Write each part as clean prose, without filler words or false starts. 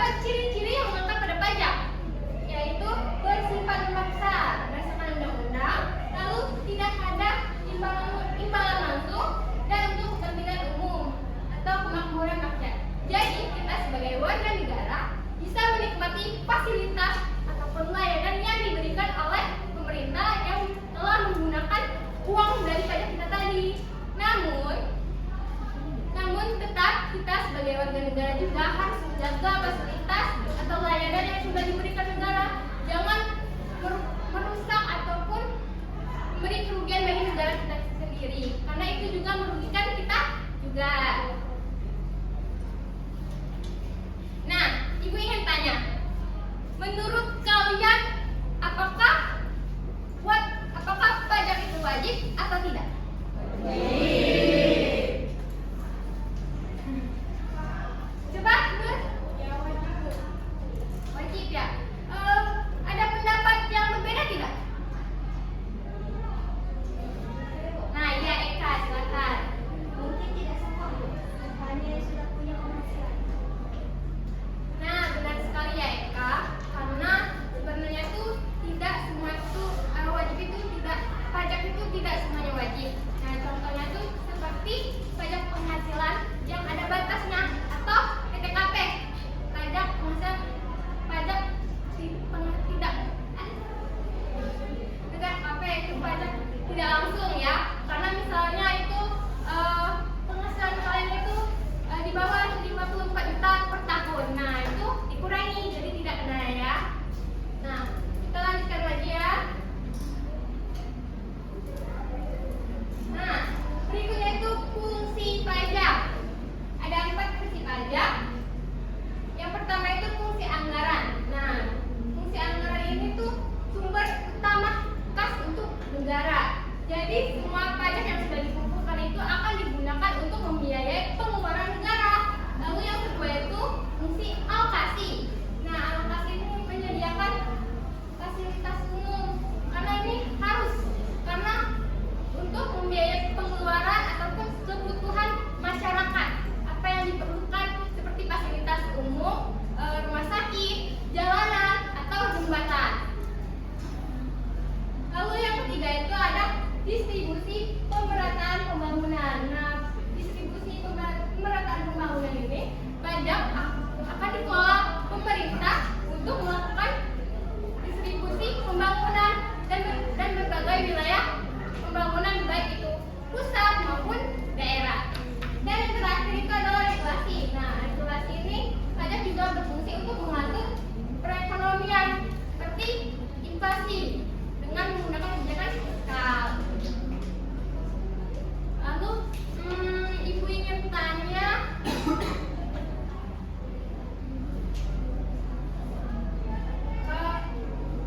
terdapat ciri-ciri yang melekat pada pajak, yaitu bersifat memaksa berdasarkan undang-undang, lalu tidak ada imbalan langsung, dan untuk kepentingan umum atau kemakmuran rakyat. Jadi kita sebagai warga negara bisa menikmati fasilitas ataupun layanan yang diberikan oleh pemerintah yang telah menggunakan uang dari pajak kita tadi. Namun tetap kita sebagai warga negara juga harus menjaga fasilitas atau layanan yang sudah diberikan negara. Jangan merusak ataupun memberi kerugian bagi negara kita sendiri, karena itu juga merugikan kita juga. Nah, Ibu ingin tanya, menurut kalian apakah pajak itu wajib atau tidak? Coba, Nur? Ya, wajib. Wajib ya. Ada pendapat yang berbeda tidak? Nah, ya Eka, silakan. Mungkin tidak semua, Bu. Hanya sudah punya penghasilan. Nah, benar sekali ya Eka, karena sebenarnya tuh tidak semua itu wajib, itu tidak, pajak itu tidak semuanya wajib. Nah, contohnya tuh seperti pajak penghasilan yang ada batasnya atau PTKP, pajak penghasilan, pajak tidak PTKP itu pajak tidak langsung ya, karena misalnya itu penghasilan kalian itu di bawah 54 juta per tahun. Nah, itu dikurangi jadi tidak kena ya. Nah, kita lanjutkan lagi ya. Nah, berikutnya itu fungsi pajak. Ada 4 fungsi pajak. Yang pertama itu fungsi anggaran. Nah, fungsi anggaran ini tuh sumber utama kas untuk negara. Jadi semua pajak yang sudah dikumpulkan itu akan digunakan untuk membiayai pengeluaran negara. Lalu yang kedua itu fungsi alokasi. Nah, alokasi ini menyediakan fasilitas umum, karena ini harus, karena untuk membiayai pengeluaran ataupun kebutuhan masyarakat, apa yang diperlukan seperti fasilitas umum, rumah sakit, jalanan, atau jembatan. Lalu yang ketiga itu ada distribusi pemerataan pembangunan. Nah, distribusi pemerataan pembangunan ini pajak akan dikelola pemerintah untuk melakukan distribusi pembangunan dan berbagai wilayah pembangunan, baik itu pusat maupun daerah. Dan yang terakhir itu adalah regulasi. Nah, regulasi ini pajak juga berfungsi untuk mengatur perekonomian seperti inflasi dengan menggunakan kebijakan fiskal. Lalu, Ibu ingin tanya,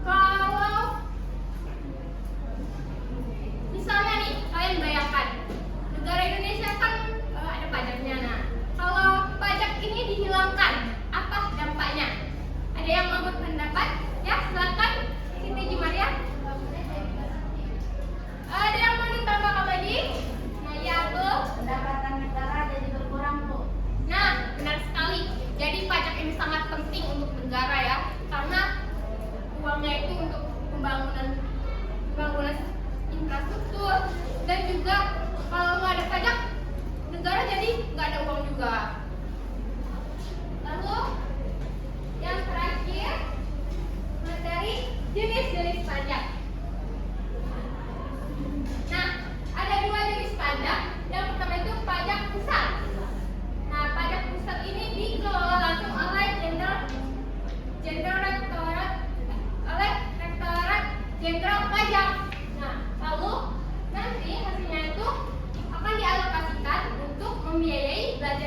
kalau misalnya nih, kalian bayangkan negara Indonesia kan ada pajaknya. Nah, kalau pajak ini dihilangkan, apa dampaknya? Ada yang mau berpendapat? Ya, silakan Siti Jumaria. Ada yang mau ditambahkan lagi? Nah, ya Bu. Pendapatan negara jadi berkurang, Bu. Nah, benar sekali. Jadi pajak ini sangat penting untuk negara ya, karena uangnya itu untuk pembangunan infrastruktur, dan juga kalau nggak ada pajak, negara jadi nggak ada uang juga. Lalu yang terakhir, materi jenis-jenis pajak. Nah, ada 2 jenis pajak. Yang pertama itu pajak pusat. Nah, pajak pusat ini dikelola langsung oleh Rektorat Jenderal Pajak. Nah, lalu nanti hasilnya itu akan dialokasikan untuk membiayai belanja